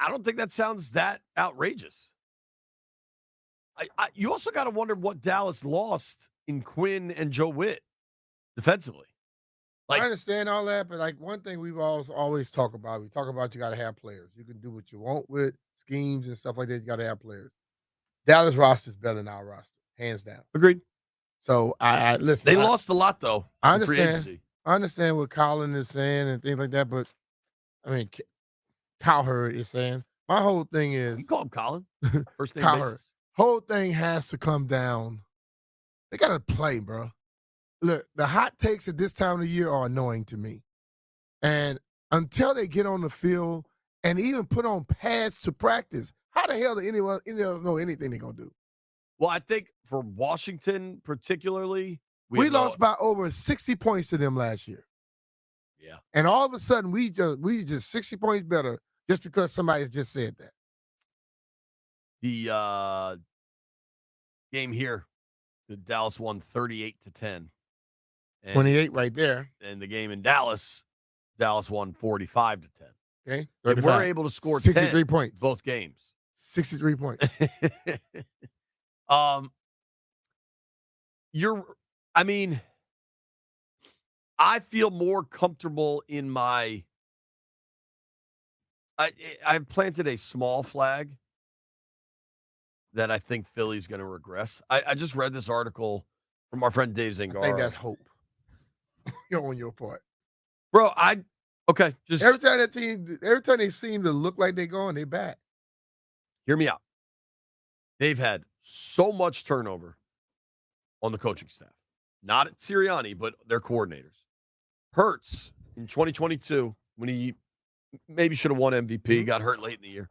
I don't think that sounds that outrageous. You also got to wonder what Dallas lost in Quinn and Joe Witt defensively. I Like, understand all that, but like one thing we've always talk about, we talk about you got to have players. You can do what you want with schemes and stuff like that. You got to have players. Dallas roster is better than our roster, hands down. agreed. So I listen. They lost a lot though I in free understand. agency. I understand what Colin is saying and things like that, but I mean, Cowherd is saying. My whole thing We is call him Colin, first name Cowherd. basis. Whole thing has to come down. They got to play, bro. Look, the hot takes at this time of the year are annoying to me. And until they get on the field and even put on pads to practice, how the hell do any of us know anything they're gonna do? Well, I think for Washington particularly, we We have no. lost by over 60 points to them last year. Yeah, And all of a sudden we just 60 points better just because somebody just said that. the game here, the Dallas won 38-10, and 28 right there. the game in Dallas won 45-10. Okay. If we're 35. able to score 63 10 points. both games, 63 points. um, you're. I mean, I feel more comfortable in my. I've planted a small flag that I think Philly's going to regress. I just read this article from our friend Dave I think Zangaro. that's hope. You're on your part. Bro, okay, just Every time they seem to look like they're going, they back. hear me out. They've had so much turnover on the coaching staff. Not at Sirianni, but their coordinators. Hurts in 2022, when he maybe should have won MVP, got hurt late in the year.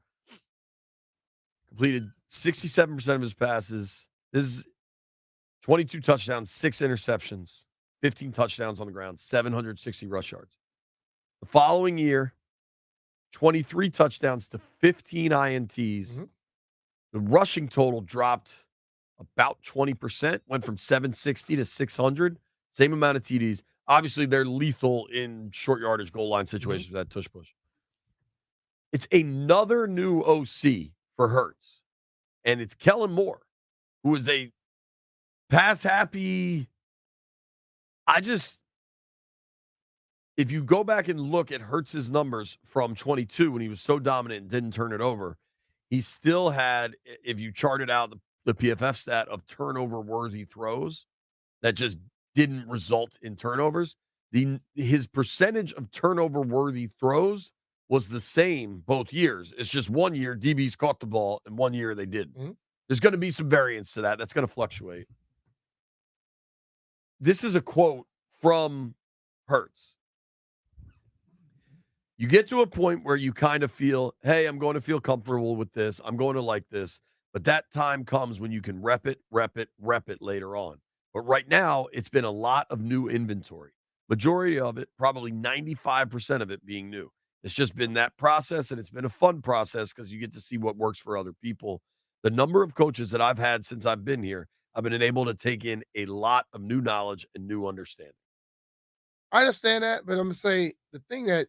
Completed 67% of his passes. This is 22 touchdowns, 6 interceptions, 15 touchdowns on the ground, 760 rush yards. The following year, 23 touchdowns to 15 INTs. The rushing total dropped about 20%, went from 760 to 600. Same amount of TDs. Obviously, they're lethal in short yardage goal line situations with that tush push. It's another new OC for Hurts, and it's Kellen Moore, who is a pass happy. If you go back and look at Hurts's numbers from 22 when he was so dominant and didn't turn it over, he still had, if you charted out the PFF stat of turnover worthy throws that just didn't result in turnovers, his percentage of turnover worthy throws was the same both years. It's just one year DBs caught the ball and one year they didn't. There's going to be some variance to that. That's going to fluctuate. This is a quote from Hurts. You get to a point where you kind of feel, hey, I'm going to feel comfortable with this. I'm going to like this. But that time comes when you can rep it later on. But right now, it's been a lot of new inventory. Majority of it, probably 95% of it being new. It's just been that process, and it's been a fun process because you get to see what works for other people. The number of coaches that I've had since I've been here, I've been able to take in a lot of new knowledge and new understanding. I understand that, but I'm gonna say the thing that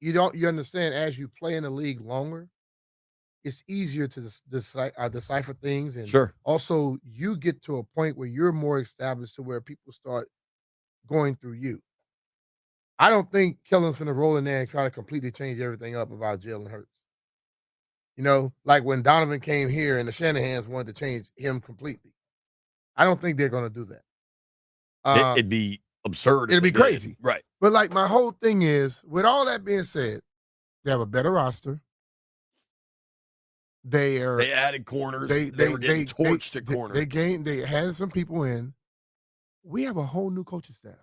you understand as you play in the league longer, it's easier to decipher things, and Sure. also you get to a point where you're more established to where people start going through you. I don't think Kellen's gonna roll in there and try to completely change everything up about Jalen Hurts. Like when Donovan came here and the Shanahans wanted to change him completely. I don't think they're gonna do that. It'd be absurd if It'll they be did. crazy. Right. But like my whole thing is, with all that being said, they have a better roster. They are They added corners. they They they were getting they they torched at they, corner. they gained they had some people in. We have a whole new coaching staff.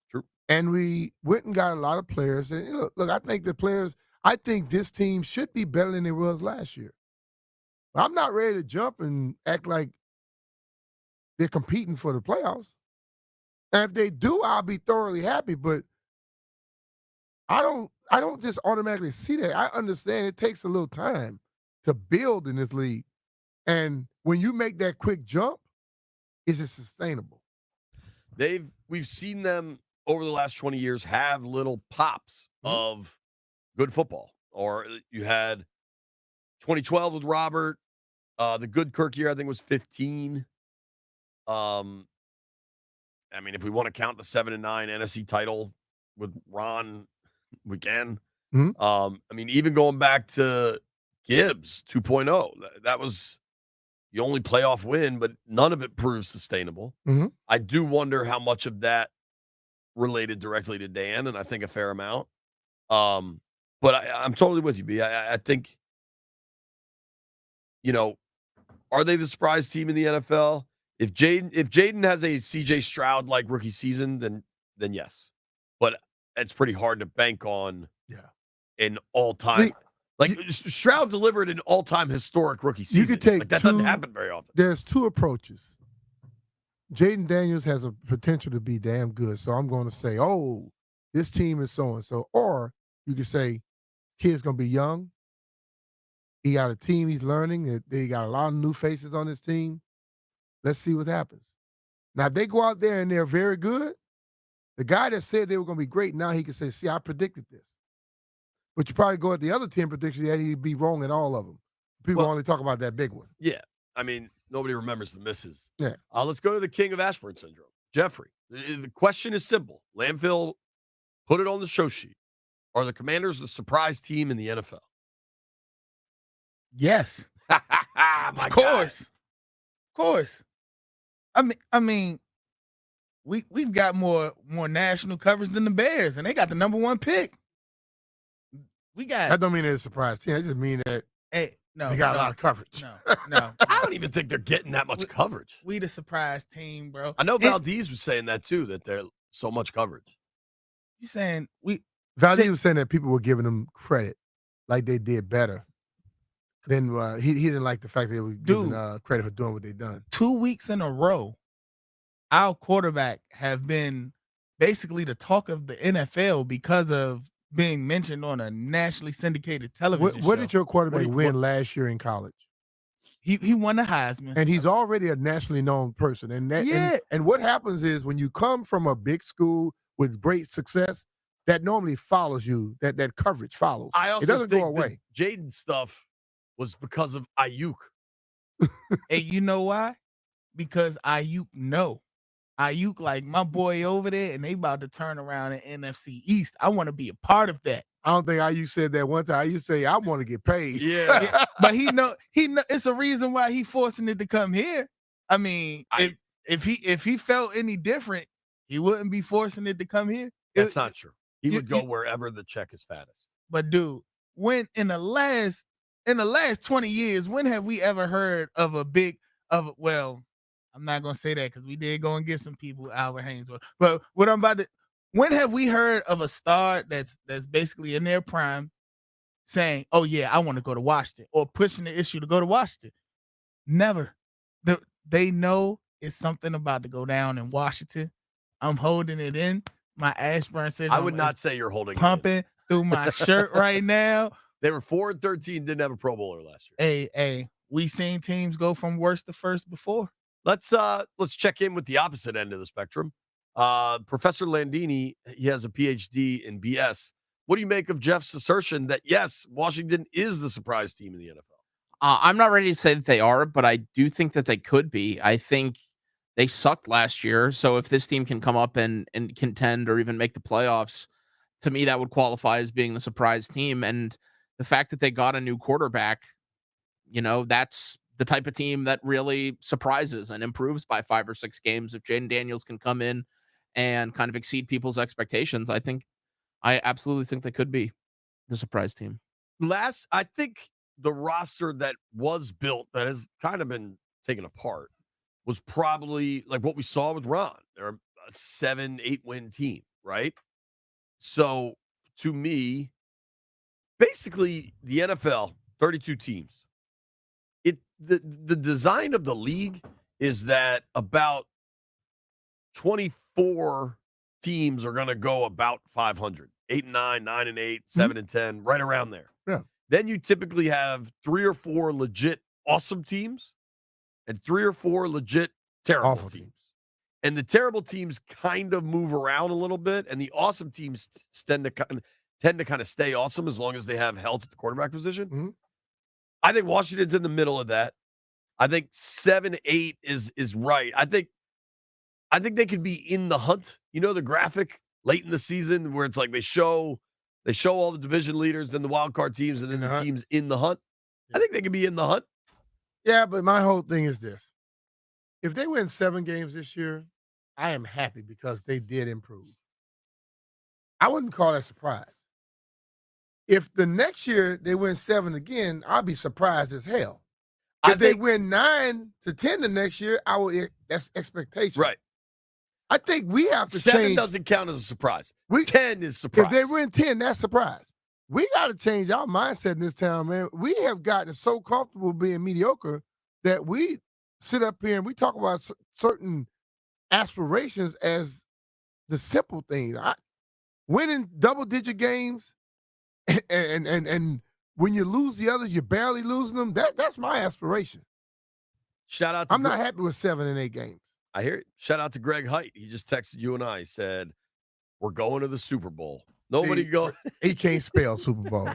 True. And we went and got a lot of players. And look, I think this team should be better than it was last year. I'm not ready to jump and act like they're competing for the playoffs. And if they do, I'll be thoroughly happy. But I don't just automatically see that. I understand it takes a little time to build in this league. And when you make that quick jump, is it sustainable? We've seen them over the last 20 years have little pops of good football. Or you had 2012 with Robert. The good Kirk year, I think, was 15. Um, I mean, if we want to count the 7-9 NFC title with Ron, we can. Mhm. I mean, even going back to Gibbs 2.0, that was the only playoff win, but none of it proves sustainable. Mhm. I do wonder how much of that related directly to Dan, and I think a fair amount. But I'm totally with you, B. I think, you know, are they the surprise team in the NFL? If Jaden has a CJ Stroud like rookie season, then yes. But it's pretty hard to bank on Yeah. an all-time See, like you Stroud delivered an all-time historic rookie you season. could take Like that doesn't 2 happen very often. there's 2 approaches. Jaden Daniels has a potential to be damn good, so I'm gonna say, "Oh, this team is so and so." Or you could say, "Kid's gonna be young. He got a team he's learning. They got a lot of new faces on his team. Let's see what happens." Now, if they go out there and they're very good, the guy that said they were gonna be great, now he can say, "See, I predicted this." But you probably go at the other 10 predictions, yeah, he'd be wrong in all of them. People Well, only talk about that big one. yeah. I mean, nobody remembers the misses. Yeah. Let's go to the king of Ashburn syndrome, Jeffrey. The question is simple. Landfill put it on the show sheet. Are the Commanders the surprise team in the NFL? Yes. My Of course. Of course. I mean, we've got more national coverage than the Bears, and they got the number 1 pick. We got That don't mean they're a surprise team. That just mean that no, they got a lot of coverage. No. I don't even think they're getting that much coverage. We the surprise team, bro. I know Valdez was saying that too, that they're so much coverage. You saying Valdez was saying that people were giving them credit, like they did better. Then he didn't like the fact that they were giving credit for doing what they done. 2 weeks in a row, our quarterback have been basically the talk of the NFL because of being mentioned on a nationally syndicated television What show. did your quarterback win last year in college? He won the Heisman. And he's already a nationally known person. And and what happens is when you come from a big school with great success, that normally follows you. That coverage follows. I also it doesn't think go away. Jaden stuff was because of Ayuk. Hey, you know why? Because Ayuk Ayuk, like my boy over there, and they about to turn around in NFC East. I want to be a part of that. I don't think Ayuk said that one time. Ayuk say, "I want to get paid." Yeah. But he know it's a reason why he forcing it to come here. I mean, if he felt any different, he wouldn't be forcing it to come here. That's not true. He would go wherever the check is fattest. But dude, when in the last 20 years, when have we ever heard of I'm not gonna say that because we did go and get some people, Albert Haynesworth. But when have we heard of a star that's basically in their prime saying, "Oh yeah, I want to go to Washington," or pushing the issue to go to Washington? Never. They know it's something about to go down in Washington. I'm holding it in. My Ashburn syndrome. I would not say you're holding pumping it through my shirt right now. They were 4-13, didn't have a Pro Bowler last year. Hey, we seen teams go from worst to first before. Let's check in with the opposite end of the spectrum. Professor Landini, he has a PhD in BS. What do you make of Jeff's assertion that yes, Washington is the surprise team in the NFL? I'm not ready to say that they are, but I do think that they could be. I think they sucked last year, so if this team can come up and contend or even make the playoffs, to me that would qualify as being the surprise team. And the fact that they got a new quarterback, that's the type of team that really surprises and improves by 5 or 6 games. If Jaden Daniels can come in and kind of exceed people's expectations, I absolutely think they could be the surprise team. I think the roster that was built that has kind of been taken apart was probably like what we saw with Ron. They're a 7-8 win team, right? So to me, basically the NFL, 32 teams. The design of the league is that about 24 teams are going to go about 500, 8-9, 9-8, 7-10, right around there. Yeah. Then you typically have 3 or 4 legit awesome teams and 3 or 4 legit terrible teams. And the terrible teams kind of move around a little bit, and the awesome teams tend tend to kind of stay awesome as long as they have health at the quarterback position. Mhm. I think Washington's in the middle of that. I think 7-8 is right. I think they could be in the hunt. You know, the graphic late in the season where it's like they show all the division leaders, then the wild card teams, and then In the the hunt. teams in the hunt. I Yeah. think they could be in the hunt. Yeah, but my whole thing is this. If they win 7 games this year, I am happy because they did improve. I wouldn't call that a surprise. If the next year they win 7 again, I'll be surprised as hell. If they win 9 to 10 the next year, that's expectation. Right. I think we have to 7 change. doesn't count as a surprise. 10 is surprise. If they win 10, that's surprise. We got to change our mindset in this town, man. We have gotten so comfortable being mediocre that we sit up here and we talk about certain aspirations as the simple things. Winning double-digit games and when you lose the others, you're barely losing them. That's my aspiration. Shout out to I'm not happy with 7 and 8 games. I hear it. Shout out to Greg Height. He just texted you and I, said, we're going to the Super Bowl. Nobody go. He can't spell Super Bowl.